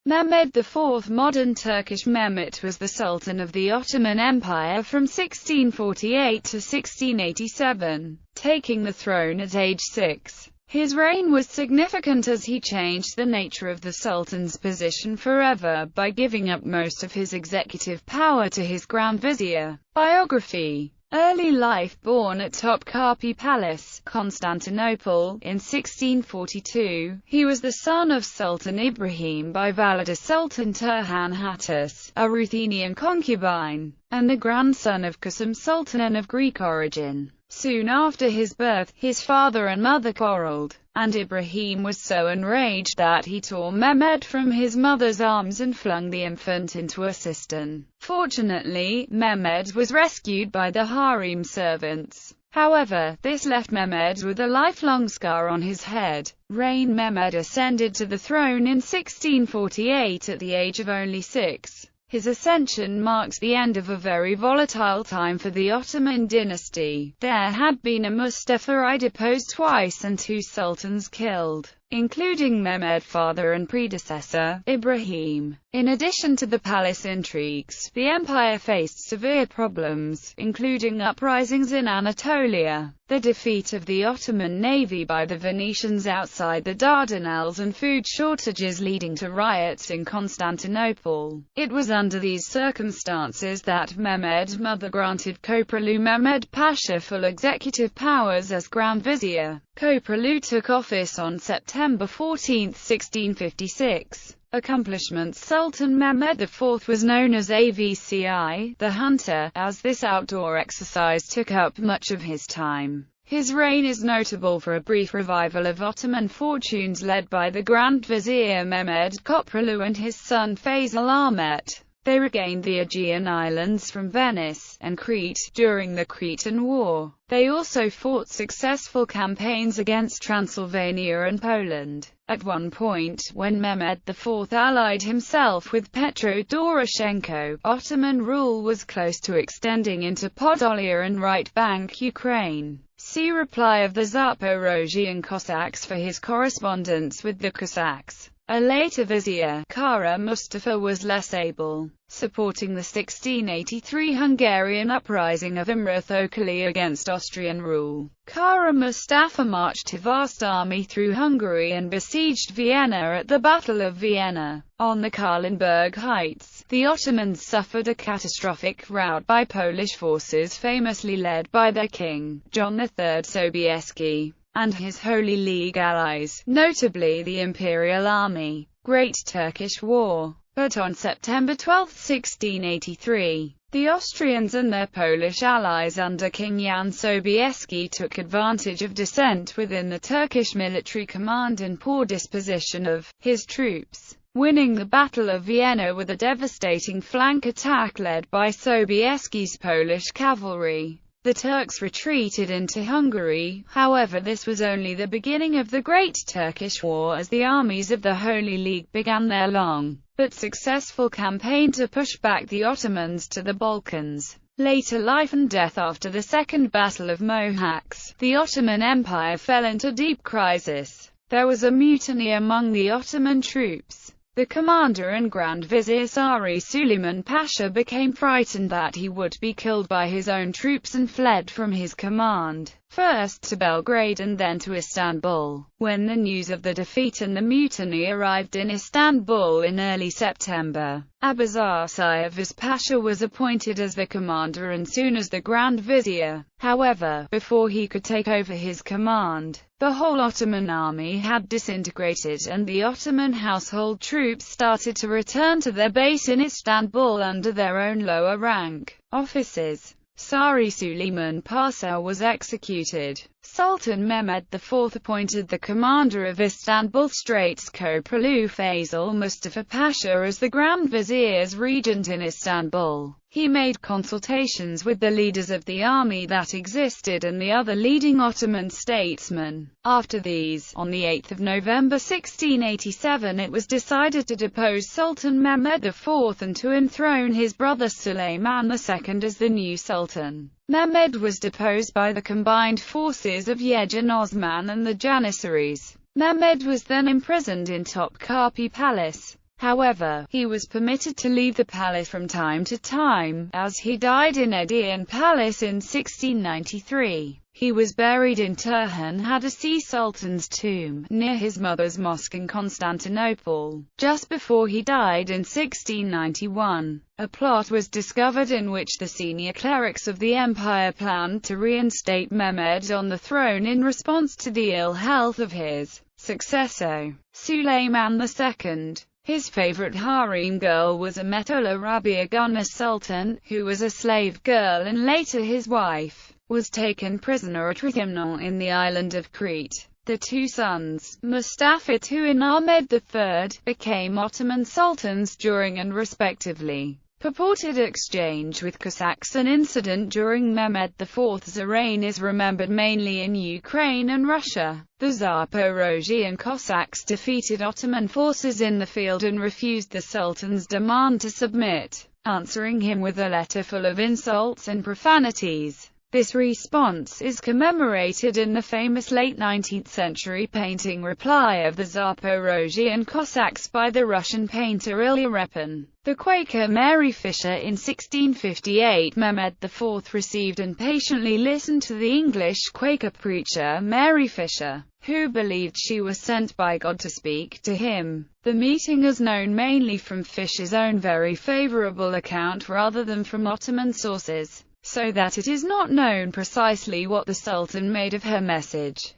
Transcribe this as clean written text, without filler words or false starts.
Mehmed IV, modern Turkish Mehmet, was the Sultan of the Ottoman Empire from 1648 to 1687, taking the throne at age 6. His reign was significant as he changed the nature of the Sultan's position forever by giving up most of his executive power to his Grand Vizier. Biography. Early life. Born at Topkapi Palace, Constantinople, in 1642, he was the son of Sultan Ibrahim by Valide Sultan Turhan Hattus, a Ruthenian concubine, and the grandson of Kusum Sultan of Greek origin. Soon after his birth, his father and mother quarreled, and Ibrahim was so enraged that he tore Mehmed from his mother's arms and flung the infant into a cistern. Fortunately, Mehmed was rescued by the harem servants. However, this left Mehmed with a lifelong scar on his head. Reign. Mehmed ascended to the throne in 1648 at the age of only 6. His ascension marks the end of a very volatile time for the Ottoman dynasty. There had been a Mustafa I deposed twice and 2 sultans killed, including Mehmed father and predecessor, Ibrahim. In addition to the palace intrigues, the empire faced severe problems, including uprisings in Anatolia, the defeat of the Ottoman navy by the Venetians outside the Dardanelles, and food shortages leading to riots in Constantinople. It was under these circumstances that Mehmed's mother granted Koprulu Mehmed Pasha full executive powers as Grand Vizier. Koprulu took office on September 14, 1656. Accomplishments. Sultan Mehmed IV was known as Avci, the Hunter, as this outdoor exercise took up much of his time. His reign is notable for a brief revival of Ottoman fortunes led by the Grand Vizier Mehmed Koprulu and his son Faisal Ahmet. They regained the Aegean Islands from Venice and Crete during the Cretan War. They also fought successful campaigns against Transylvania and Poland. At one point, when Mehmed IV allied himself with Petro Doroshenko, Ottoman rule was close to extending into Podolia and right bank Ukraine. See reply of the Zaporozhian Cossacks for his correspondence with the Cossacks. A later vizier, Kara Mustafa, was less able, supporting the 1683 Hungarian uprising of Imre Thököly against Austrian rule. Kara Mustafa marched a vast army through Hungary and besieged Vienna at the Battle of Vienna. On the Kahlenberg Heights, the Ottomans suffered a catastrophic rout by Polish forces famously led by their king, John III Sobieski, and his Holy League allies, notably the Imperial Army. Great Turkish War. But on September 12, 1683, the Austrians and their Polish allies under King Jan Sobieski took advantage of dissent within the Turkish military command and poor disposition of his troops, winning the Battle of Vienna with a devastating flank attack led by Sobieski's Polish cavalry. The Turks retreated into Hungary. However, this was only the beginning of the Great Turkish War, as the armies of the Holy League began their long but successful campaign to push back the Ottomans to the Balkans. Later life and death. After the Second Battle of Mohacs, the Ottoman Empire fell into deep crisis. There was a mutiny among the Ottoman troops. The commander and Grand Vizier Sari Suleiman Pasha became frightened that he would be killed by his own troops and fled from his command, first to Belgrade and then to Istanbul. When the news of the defeat and the mutiny arrived in Istanbul in early September, Abazar Sayavuz Pasha was appointed as the commander and soon as the Grand Vizier. However, before he could take over his command, the whole Ottoman army had disintegrated and the Ottoman household troops started to return to their base in Istanbul under their own lower rank officers. Sari Suleiman Pasha was executed. Sultan Mehmed IV appointed the commander of Istanbul Straits Koprulu Faisal Mustafa Pasha as the Grand Vizier's regent in Istanbul. He made consultations with the leaders of the army that existed and the other leading Ottoman statesmen. After these, on the 8th of November 1687, it was decided to depose Sultan Mehmed IV and to enthrone his brother Suleiman II as the new sultan. Mehmed was deposed by the combined forces of Yegan Osman and the Janissaries. Mehmed was then imprisoned in Topkapi Palace. However, he was permitted to leave the palace from time to time, as he died in Edian Palace in 1693. He was buried in Turhan Hadasi Sultan's tomb, near his mother's mosque in Constantinople. Just before he died in 1691, a plot was discovered in which the senior clerics of the empire planned to reinstate Mehmed on the throne in response to the ill health of his successor, Sulayman II. His favorite harem girl was Ametullah Rabia Gunus Sultan, who was a slave girl and later his wife, was taken prisoner at Rethymnon in the island of Crete. The two sons, Mustafa II and Ahmed III, became Ottoman sultans during and respectively. Purported exchange with Cossacks. An incident during Mehmed IV's reign is remembered mainly in Ukraine and Russia. The Zaporozhian Cossacks defeated Ottoman forces in the field and refused the Sultan's demand to submit, answering him with a letter full of insults and profanities. This response is commemorated in the famous late 19th century painting Reply of the Zaporozhian Cossacks by the Russian painter Ilya Repin. The Quaker Mary Fischer in 1658. Mehmed IV received and patiently listened to the English Quaker preacher Mary Fischer, who believed she was sent by God to speak to him. The meeting is known mainly from Fischer's own very favorable account rather than from Ottoman sources, so that it is not known precisely what the Sultan made of her message.